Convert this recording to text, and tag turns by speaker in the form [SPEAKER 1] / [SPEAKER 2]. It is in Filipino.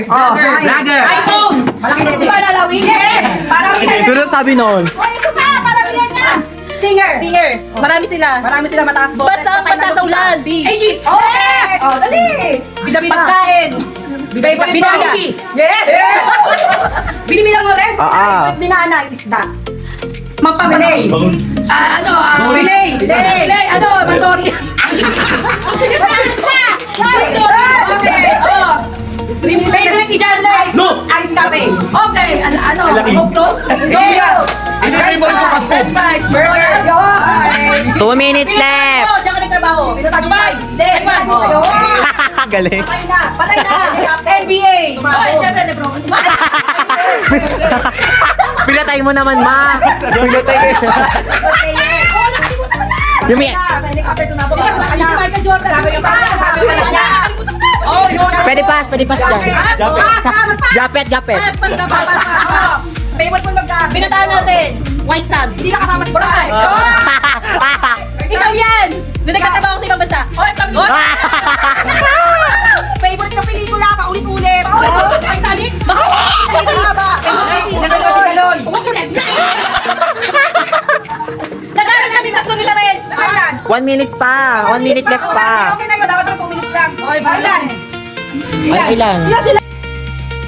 [SPEAKER 1] Vlogger.
[SPEAKER 2] iPhone.
[SPEAKER 3] Malaki din.
[SPEAKER 2] Di ba lalawin? Yes. Parang
[SPEAKER 4] Sunod sabi noon.
[SPEAKER 3] Oy, ito pa! Parang yan nga! Singer!
[SPEAKER 2] singer. Marami sila.
[SPEAKER 3] Marami sila mataas boses.
[SPEAKER 2] Basang pasasaulan. B.
[SPEAKER 3] Aegis! Oh, yes! Oh, dali! Bida-bida.
[SPEAKER 2] Pagkain.
[SPEAKER 3] Favorite
[SPEAKER 2] Bida-bida.
[SPEAKER 3] mo? Yes! Yes!
[SPEAKER 2] Binibilang mo rin.
[SPEAKER 3] Favorite ni nanay, isda. Magpamilay.
[SPEAKER 2] Ano?
[SPEAKER 3] Bilay. Bilay.
[SPEAKER 2] Bilay. Ano? Mandori.
[SPEAKER 3] Sige pa! Isda!
[SPEAKER 2] Okay. Oh. Favorite ni John Lex.
[SPEAKER 1] No!
[SPEAKER 3] Ice cafe.
[SPEAKER 2] Okay. Ano?
[SPEAKER 1] Laki.
[SPEAKER 2] Hotdog?
[SPEAKER 3] Yeah.
[SPEAKER 1] Hindi favorite ko passport.
[SPEAKER 2] French fries. Burger.
[SPEAKER 3] Yoy!
[SPEAKER 4] 2 minutes left.
[SPEAKER 2] Oh, diyan ka nagtrabaho. Dubai. Taiwan. Oh.
[SPEAKER 4] Galing.
[SPEAKER 3] Patay na! Patay na!
[SPEAKER 2] NBA. Oh, syempre Lebron.
[SPEAKER 4] Pinatay mo naman, ma. Pinatay mo.
[SPEAKER 2] Oh, nakalimutan ko na.
[SPEAKER 4] Yung may...
[SPEAKER 3] Sa helicopter sumabog.
[SPEAKER 2] Di ba sabi si Michael Jordan? Sabi ko na.
[SPEAKER 3] Oh, yun!
[SPEAKER 4] Pwede pass dyan. Japet.
[SPEAKER 2] Pas na pas.
[SPEAKER 3] Favorite mo magkakabi.
[SPEAKER 2] Pinataan natin. White Sand.
[SPEAKER 3] Hindi na kasama sa Boracay.
[SPEAKER 2] Ikaw yan! Hindi nagkatrabaho sa ibang bansa. Oh, kami.
[SPEAKER 3] Favorite na pelikula, paulit-ulit.
[SPEAKER 2] Titanic? Nagalan kami tatlo nila rin.
[SPEAKER 4] 1 minute pa. 1 minute left pa.
[SPEAKER 3] Okay na yun, dapat 2 minutes lang. Okay, Ilan?
[SPEAKER 4] Ay, ilan?
[SPEAKER 3] Ilan sila?